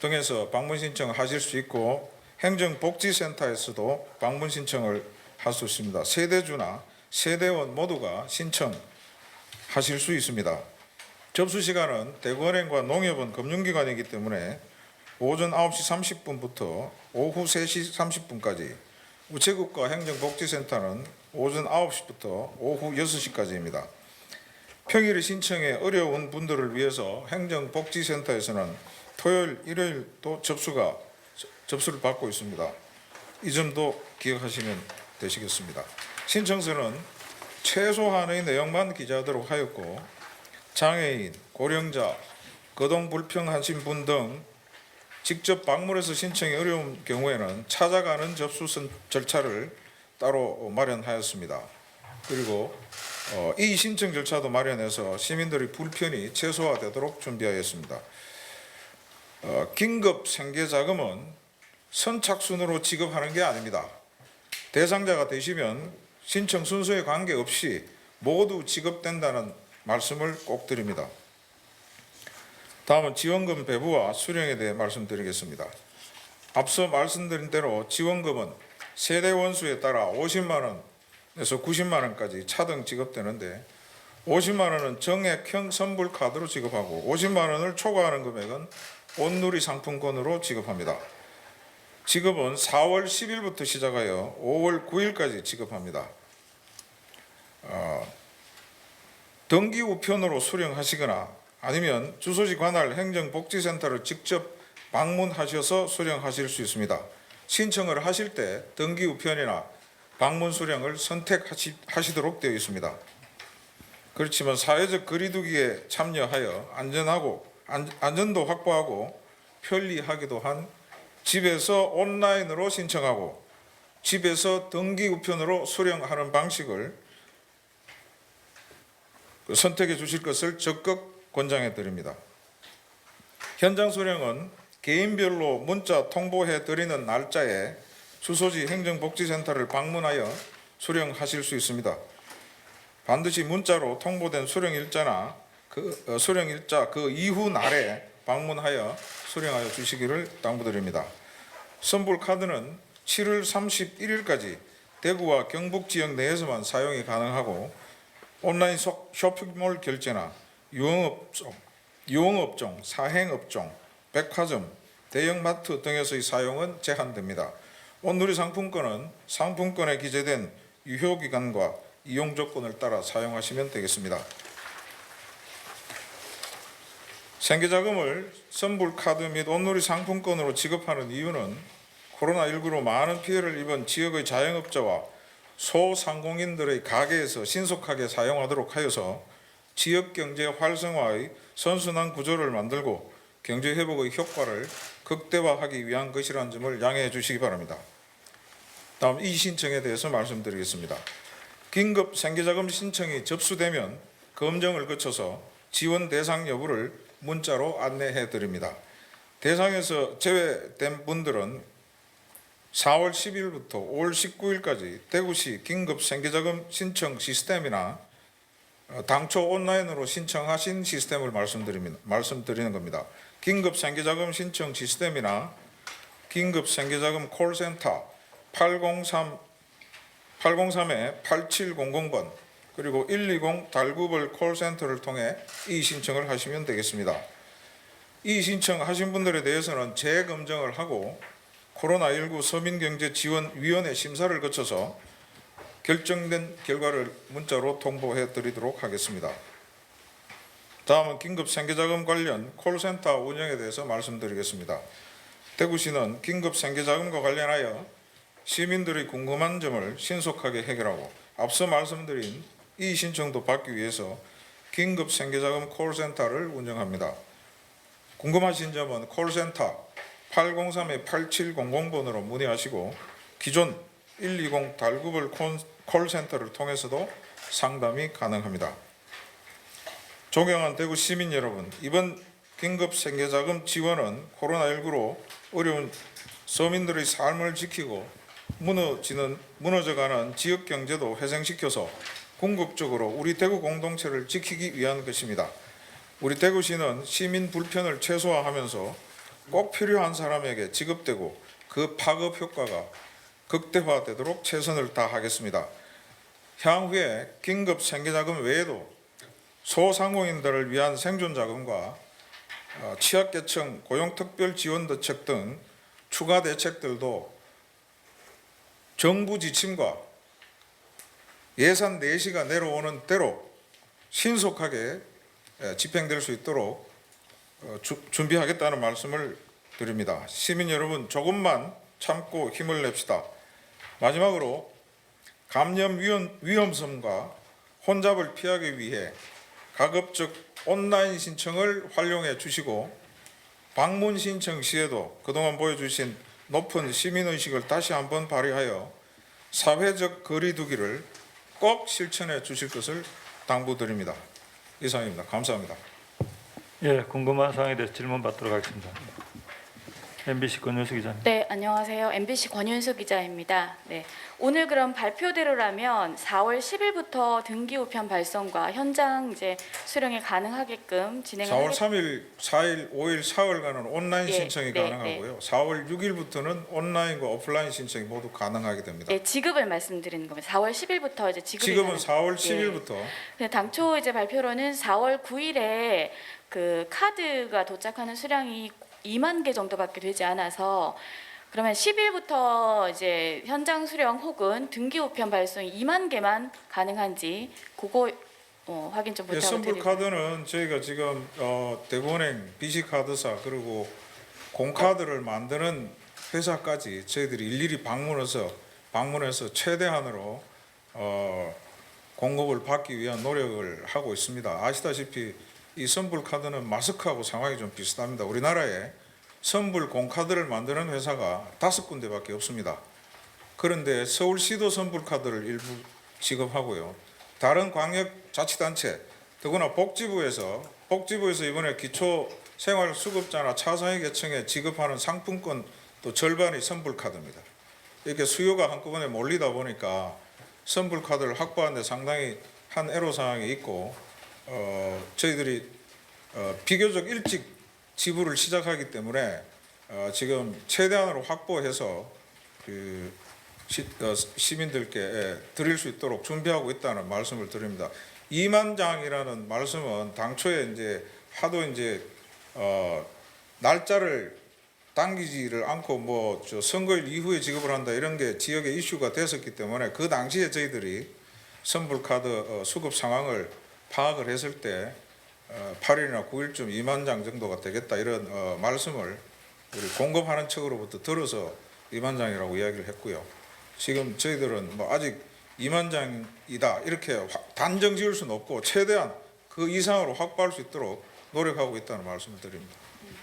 등에서 방문 신청하실 수 있고 행정복지센터에서도 방문 신청을 할 수 있습니다. 세대주나 세대원 모두가 신청하실 수 있습니다. 접수 시간은 대구은행과 농협은 금융기관이기 때문에 오전 9시 30분부터 오후 3시 30분까지, 우체국과 행정복지센터는 오전 9시부터 오후 6시까지입니다. 평일에 신청에 어려운 분들을 위해서 행정복지센터에서는 토요일, 일요일도 접수를 받고 있습니다. 이 점도 기억하시면 되시겠습니다. 신청서는 최소한의 내용만 기재하도록 하였고 장애인, 고령자, 거동 불평하신 분 등 직접 방문해서 신청이 어려운 경우에는 찾아가는 접수 절차를 따로 마련하였습니다. 그리고 이 신청 절차도 마련해서 시민들의 불편이 최소화되도록 준비하였습니다. 긴급 생계자금은 선착순으로 지급하는 게 아닙니다. 대상자가 되시면 신청 순서에 관계없이 모두 지급된다는 말씀을 꼭 드립니다. 다음은 지원금 배부와 수령에 대해 말씀드리겠습니다. 앞서 말씀드린 대로 지원금은 세대 원수에 따라 50만 원에서 90만 원까지 차등 지급되는데 50만 원은 정액형 선불 카드로 지급하고 50만 원을 초과하는 금액은 온누리 상품권으로 지급합니다. 지급은 4월 10일부터 시작하여 5월 9일까지 지급합니다. 등기 우편으로 수령하시거나 아니면 주소지 관할 행정복지센터를 직접 방문하셔서 수령하실 수 있습니다. 신청을 하실 때 등기 우편이나 방문 수령을 선택하시도록 되어 있습니다. 그렇지만 사회적 거리두기에 참여하여 안전도 확보하고 편리하기도 한 집에서 온라인으로 신청하고 집에서 등기 우편으로 수령하는 방식을 선택해 주실 것을 적극 권장해 드립니다. 현장 수령은 개인별로 문자 통보해 드리는 날짜에 주소지 행정복지센터를 방문하여 수령하실 수 있습니다. 반드시 문자로 통보된 수령일자 그 이후 날에 방문하여 수령하여 주시기를 당부드립니다. 선불 카드는 7월 31일까지 대구와 경북 지역 내에서만 사용이 가능하고 온라인 쇼핑몰 결제나 유흥업종, 사행업종, 백화점, 대형마트 등에서의 사용은 제한됩니다. 온누리 상품권은 상품권에 기재된 유효기간과 이용 조건을 따라 사용하시면 되겠습니다. 생계자금을 선불카드 및 온누리 상품권으로 지급하는 이유는 코로나19로 많은 피해를 입은 지역의 자영업자와 소상공인들의 가게에서 신속하게 사용하도록 하여서 지역경제 활성화의 선순환 구조를 만들고 경제회복의 효과를 극대화하기 위한 것이라는 점을 양해해 주시기 바랍니다. 다음 이 신청에 대해서 말씀드리겠습니다. 긴급 생계자금 신청이 접수되면 검증을 거쳐서 지원 대상 여부를 문자로 안내해 드립니다. 대상에서 제외된 분들은 4월 10일부터 5월 19일까지 대구시 긴급 생계자금 신청 시스템이나 당초 온라인으로 신청하신 시스템을 말씀드리는 겁니다. 긴급 생계자금 신청 시스템이나 긴급 생계자금 콜센터 803-8700번 그리고 120-9벌 콜센터를 통해 이 신청을 하시면 되겠습니다. 이 신청하신 분들에 대해서는 재검증을 하고 코로나19 서민경제지원위원회 심사를 거쳐서 결정된 결과를 문자로 통보해 드리도록 하겠습니다. 다음은 긴급 생계자금 관련 콜센터 운영에 대해서 말씀드리겠습니다. 대구시는 긴급 생계자금과 관련하여 시민들의 궁금한 점을 신속하게 해결하고 앞서 말씀드린 이 신청도 받기 위해서 긴급 생계자금 콜센터를 운영합니다. 궁금하신 점은 콜센터 803-8700번으로 문의하시고 기존 120-9벌 콜센터를 통해서도 상담이 가능합니다. 존경하는 대구 시민 여러분, 이번 긴급 생계자금 지원은 코로나19로 어려운 서민들의 삶을 지키고 무너져가는 지역 경제도 회생시켜서 궁극적으로 우리 대구 공동체를 지키기 위한 것입니다. 우리 대구시는 시민 불편을 최소화하면서 꼭 필요한 사람에게 지급되고 그 파급 효과가 극대화되도록 최선을 다하겠습니다. 향후에 긴급 생계자금 외에도 소상공인들을 위한 생존자금과 취약계층 고용특별지원대책 등 추가 대책들도 정부 지침과 예산 내시가 내려오는 대로 신속하게 집행될 수 있도록 준비하겠다는 말씀을 드립니다. 시민 여러분, 조금만 참고 힘을 냅시다. 마지막으로 감염 위험성과 혼잡을 피하기 위해 가급적 온라인 신청을 활용해 주시고 방문 신청 시에도 그동안 보여주신 높은 시민의식을 다시 한번 발휘하여 사회적 거리 두기를 꼭 실천해 주실 것을 당부드립니다. 이상입니다. 감사합니다. 예, 궁금한 사항에 대해서 질문 받도록 하겠습니다. MBC 권윤수 기자님. 네, 안녕하세요. MBC 권윤수 기자입니다. 네, 오늘 그럼 발표대로라면 4월 10일부터 등기 우편 발송과 현장 수령이 가능하게끔 진행을 4월 3일, 4일, 5일, 4월간은 온라인 예, 신청이 네, 가능하고요. 4월 6일부터는 온라인과 오프라인 신청이 모두 가능하게 됩니다. 네, 지급을 말씀드리는 겁니다. 4월 10일부터 이제 지급이 지금은 가능- 4월 예. 10일부터 근데 당초 이제 발표로는 4월 9일에 그 카드가 도착하는 수량이 2만 개 정도밖에 되지 않아서 그러면 10일부터 이제 현장 수령 혹은 등기 우편 발송이 2만 개만 가능한지 그거 확인 좀 부탁을 선불 드리고. 카드는 저희가 지금 대구은행, BC카드사 그리고 공카드를 만드는 회사까지 저희들이 일일이 방문해서 최대한으로 공급을 받기 위한 노력을 하고 있습니다. 아시다시피 이 선불 카드는 마스크하고 상황이 좀 비슷합니다. 우리나라에 선불 공카드를 만드는 회사가 5군데밖에 없습니다. 그런데 서울시도 선불 카드를 일부 지급하고요. 다른 광역자치단체, 더구나 복지부에서 이번에 기초생활수급자나 차상위 계층에 지급하는 상품권 또 절반이 선불 카드입니다. 이렇게 수요가 한꺼번에 몰리다 보니까 선불 카드를 확보하는 데 상당히 한 애로사항이 있고 저희들이 비교적 일찍 지불을 시작하기 때문에 지금 최대한으로 확보해서 시민들께 드릴 수 있도록 준비하고 있다는 말씀을 드립니다. 2만 장이라는 말씀은 당초에 이제 하도 이제 날짜를 당기지를 않고 선거일 이후에 지급을 한다 이런 게 지역에 이슈가 됐었기 때문에 그 당시에 저희들이 선불카드 수급 상황을 파악을 했을 때 8일이나 9일쯤 2만 장 정도가 되겠다 이런 말씀을 우리 공급하는 측으로부터 들어서 2만 장이라고 이야기를 했고요. 지금 저희들은 아직 2만 장이다 이렇게 단정 지을 수는 없고 최대한 그 이상으로 확보할 수 있도록 노력하고 있다는 말씀을 드립니다.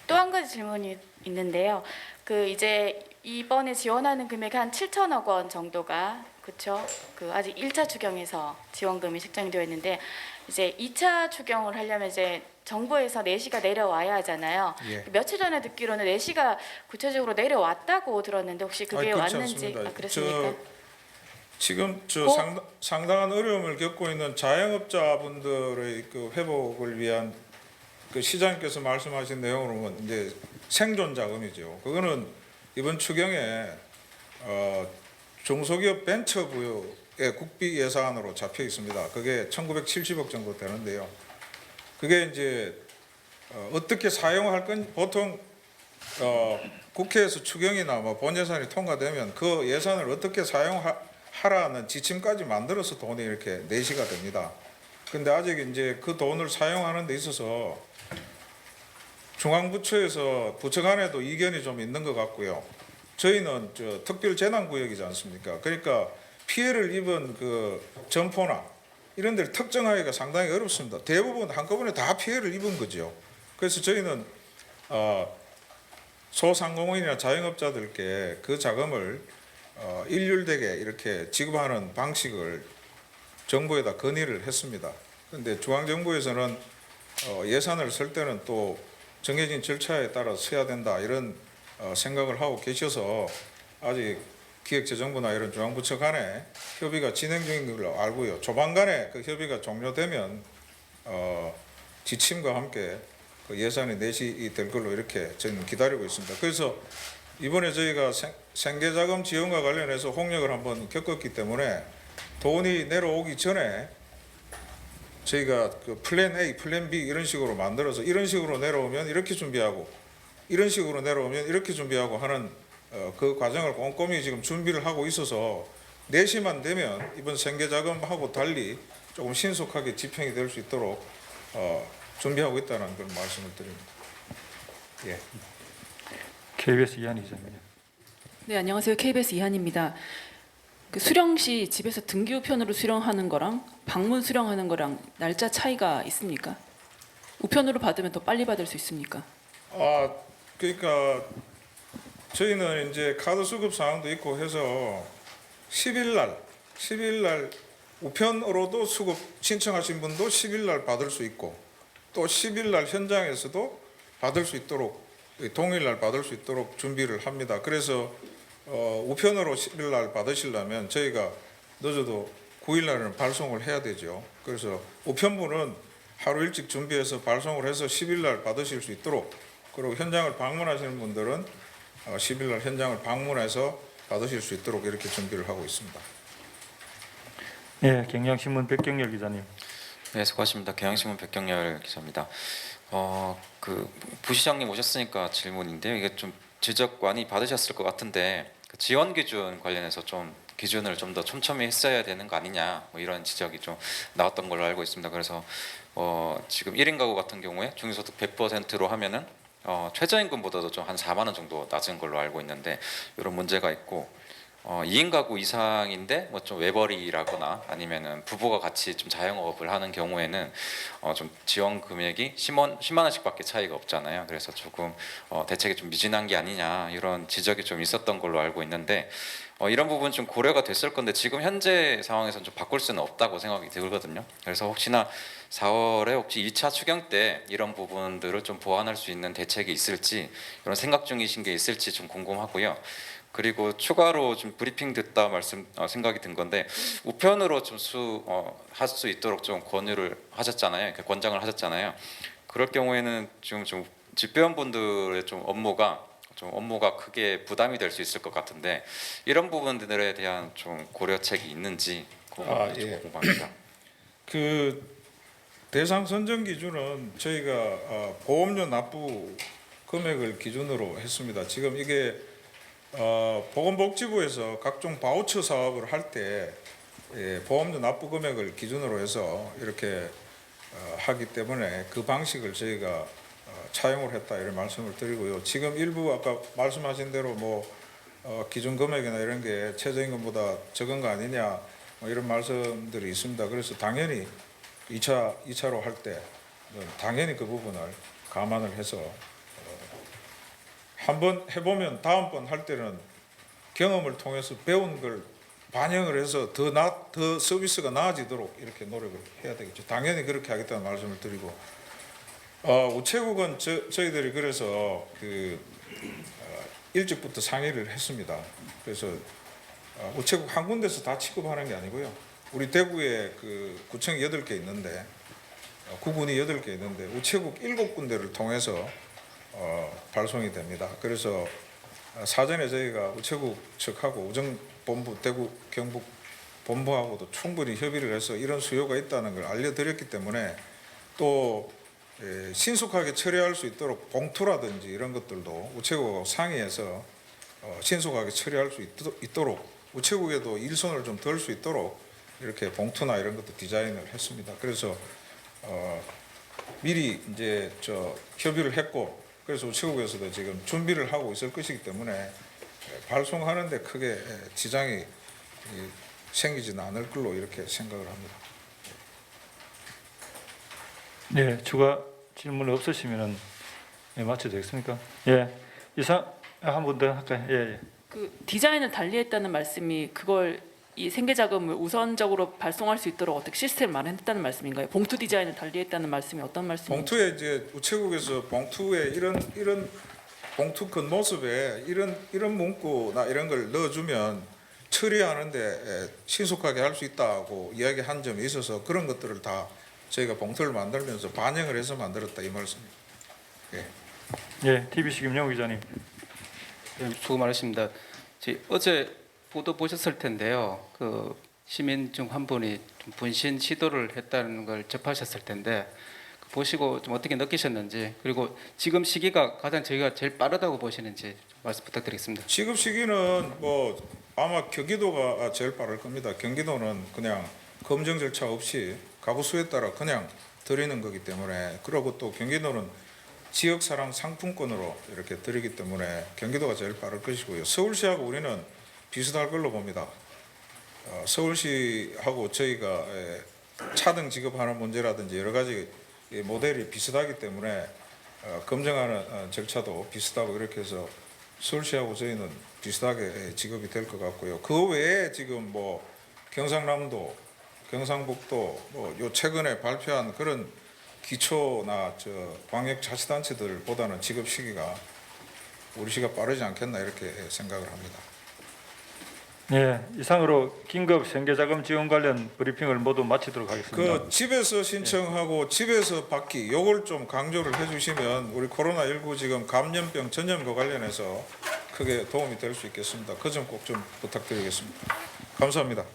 또 한 가지 질문이 있는데요. 그 이제 이번에 지원하는 금액이 한 7천억 원 정도가 그렇죠. 그 아직 1차 추경에서 지원금이 책정이 되어 있는데 이제 2차 추경을 하려면 이제 정부에서 내시가 내려와야 하잖아요. 예. 며칠 전에 듣기로는 내시가 구체적으로 내려왔다고 들었는데 혹시 그게 그렇지 왔는지 않습니다. 그랬습니까? 지금 상당한 어려움을 겪고 있는 자영업자분들의 그 회복을 위한 그 시장님께서 말씀하신 내용으로는 이제 생존 자금이죠. 그거는 이번 추경에 중소기업 벤처 부여의 국비 예산으로 잡혀 있습니다. 그게 1,970억 정도 되는데요. 그게 이제 어떻게 사용할 건 보통 국회에서 추경이나 본 예산이 통과되면 그 예산을 어떻게 사용하라는 지침까지 만들어서 돈이 이렇게 내시가 됩니다. 근데 아직 이제 그 돈을 사용하는 데 있어서 중앙부처에서 부처 간에도 이견이 좀 있는 것 같고요. 저희는 특별재난구역이지 않습니까? 그러니까 피해를 입은 그 점포나 이런 데를 특정하기가 상당히 어렵습니다. 대부분 한꺼번에 다 피해를 입은 거죠. 그래서 저희는 소상공인이나 자영업자들께 그 자금을 일률되게 이렇게 지급하는 방식을 정부에다 건의를 했습니다. 그런데 중앙정부에서는 예산을 쓸 때는 또 정해진 절차에 따라 써야 된다 이런 생각을 하고 계셔서 아직 기획재정부나 이런 중앙부처 간에 협의가 진행 중인 걸로 알고요. 조만간에 그 협의가 종료되면 지침과 함께 그 예산이 내시될 걸로 이렇게 저는 기다리고 있습니다. 그래서 이번에 저희가 생계자금 지원과 관련해서 홍역을 한번 겪었기 때문에 돈이 내려오기 전에 저희가 그 플랜 A, 플랜 B 이런 식으로 만들어서 이런 식으로 내려오면 이렇게 준비하고 이런 식으로 내려오면 이렇게 준비하고 하는 그 과정을 꼼꼼히 지금 준비를 하고 있어서 내시만 되면 이번 생계자금하고 달리 조금 신속하게 집행이 될 수 있도록 준비하고 있다는 그런 말씀을 드립니다. 예. KBS 이한희 기자입니다. 네, 안녕하세요. KBS 이한입니다. 그 수령 시 집에서 등기 우편으로 수령하는 거랑 방문 수령하는 거랑 날짜 차이가 있습니까? 우편으로 받으면 더 빨리 받을 수 있습니까? 그러니까 저희는 이제 카드 수급 사항도 있고 해서 10일 날 우편으로도 수급 신청하신 분도 10일 날 받을 수 있고 또 10일 날 현장에서도 받을 수 있도록 동일 날 받을 수 있도록 준비를 합니다. 그래서 우편으로 10일 날 받으시려면 저희가 늦어도 9일 날은 발송을 해야 되죠. 그래서 우편부는 하루 일찍 준비해서 발송을 해서 10일 날 받으실 수 있도록 그리고 현장을 방문하시는 분들은 10일 날 현장을 방문해서 받으실 수 있도록 이렇게 준비를 하고 있습니다. 예, 경향신문 백경열 기자님. 네, 수고하십니다. 경향신문 백경열 기자입니다. 그 부시장님 오셨으니까 질문인데요. 이게 좀 지적 많이 받으셨을 것 같은데 그 지원 기준 관련해서 좀 기준을 좀 더 촘촘히 했어야 되는 거 아니냐 뭐 이런 지적이 좀 나왔던 걸로 알고 있습니다. 그래서 지금 1인 가구 같은 경우에 중위소득 100%로 하면은 최저임금보다도 좀 한 4만 원 정도 낮은 걸로 알고 있는데 이런 문제가 있고 2인 가구 이상인데 뭐 좀 외벌이라거나 아니면은 부부가 같이 좀 자영업을 하는 경우에는 좀 지원 금액이 10만 원씩밖에 차이가 없잖아요. 그래서 조금 대책이 좀 미진한 게 아니냐 이런 지적이 좀 있었던 걸로 알고 있는데 이런 부분 좀 고려가 됐을 건데 지금 현재 상황에서는 좀 바꿀 수는 없다고 생각이 들거든요. 그래서 혹시나 4월에 혹시 2차 추경 때 이런 부분들을 좀 보완할 수 있는 대책이 있을지 이런 생각 중이신 게 있을지 좀 궁금하고요. 그리고 추가로 좀 브리핑 듣다 생각이 든 건데 우편으로 좀 할 수 있도록 좀 권유를 하셨잖아요. 권장을 하셨잖아요. 그럴 경우에는 지금 좀 집배원분들의 좀 업무가 크게 부담이 될 수 있을 것 같은데 이런 부분들에 대한 좀 고려책이 있는지 궁금합니다. 그 대상 선정 기준은 저희가 보험료 납부 금액을 기준으로 했습니다. 지금 이게 보건복지부에서 각종 바우처 사업을 할 때 보험료 납부 금액을 기준으로 해서 이렇게 하기 때문에 그 방식을 저희가 차용을 했다 이런 말씀을 드리고요. 지금 일부 아까 말씀하신 대로 기준 금액이나 이런 게 최저임금보다 적은 거 아니냐 이런 말씀들이 있습니다. 그래서 당연히 2차로 할 때 당연히 그 부분을 감안을 해서 한번 해보면 다음번 할 때는 경험을 통해서 배운 걸 반영을 해서 더 서비스가 나아지도록 이렇게 노력을 해야 되겠죠. 당연히 그렇게 하겠다는 말씀을 드리고 우체국은 저희들이 그래서 일찍부터 상의를 했습니다. 그래서 우체국 한 군데서 다 취급하는 게 아니고요. 우리 대구에 그 구청이 8개 있는데 구군이 8개 있는데 우체국 7군데를 통해서 발송이 됩니다. 그래서 사전에 저희가 우체국 측하고 우정본부 대구 경북 본부하고도 충분히 협의를 해서 이런 수요가 있다는 걸 알려드렸기 때문에 또 신속하게 처리할 수 있도록 봉투라든지 이런 것들도 우체국하고 상의해서 신속하게 처리할 수 있도록 우체국에도 일손을 좀 덜 수 있도록 이렇게 봉투나 이런 것도 디자인을 했습니다. 그래서 미리 이제 협의를 했고 그래서 우체국에서도 지금 준비를 하고 있을 것이기 때문에 발송하는데 크게 지장이 생기지는 않을 걸로 이렇게 생각을 합니다. 네, 추가 질문 없으시면은 마쳐도 되겠습니까? 예, 이상 한 분 더 할까요? 예. 그 디자인을 달리했다는 말씀이 그걸 이 생계자금을 우선적으로 발송할 수 있도록 어떻게 시스템을 마련했다는 말씀인가요? 봉투 디자인을 달리했다는 말씀이 어떤 말씀인지? 봉투에 이제 우체국에서 봉투에 이런 봉투 겉모습에 이런 문구나 이런 걸 넣어주면 처리하는데 신속하게 할 수 있다고 이야기한 점이 있어서 그런 것들을 다 저희가 봉투를 만들면서 반영을 해서 만들었다 이 말씀입니다. 예. 예, TBC 김영우 기자님. 네, 수고 많으십니다. 어제 보도 보셨을 텐데요. 그 시민 중 한 분이 좀 분신 시도를 했다는 걸 접하셨을 텐데 보시고 좀 어떻게 느끼셨는지, 그리고 지금 시기가 가장 저희가 제일 빠르다고 보시는지 좀 말씀 부탁드리겠습니다. 지금 시기는 뭐 아마 경기도가 제일 빠를 겁니다. 경기도는 그냥 검증 절차 없이 가구 수에 따라 그냥 드리는 거기 때문에, 그리고 또 경기도는 지역사랑 상품권으로 이렇게 드리기 때문에 경기도가 제일 빠를 것이고요. 서울시하고 우리는 비슷할 걸로 봅니다. 서울시하고 저희가 차등 지급하는 문제라든지 여러 가지 모델이 비슷하기 때문에 검증하는 절차도 비슷하고 이렇게 해서 서울시하고 저희는 비슷하게 지급이 될 것 같고요. 그 외에 지금 뭐 경상남도, 경상북도 요 최근에 발표한 그런 기초나 광역자치단체들보다는 지급 시기가 우리 시가 빠르지 않겠나 이렇게 생각을 합니다. 예, 이상으로 긴급 생계자금 지원 관련 브리핑을 모두 마치도록 하겠습니다. 그 집에서 신청하고 집에서 받기 요걸 좀 강조를 해주시면 우리 코로나19 지금 감염병 전염과 관련해서 크게 도움이 될 수 있겠습니다. 그 점 꼭 좀 부탁드리겠습니다. 감사합니다.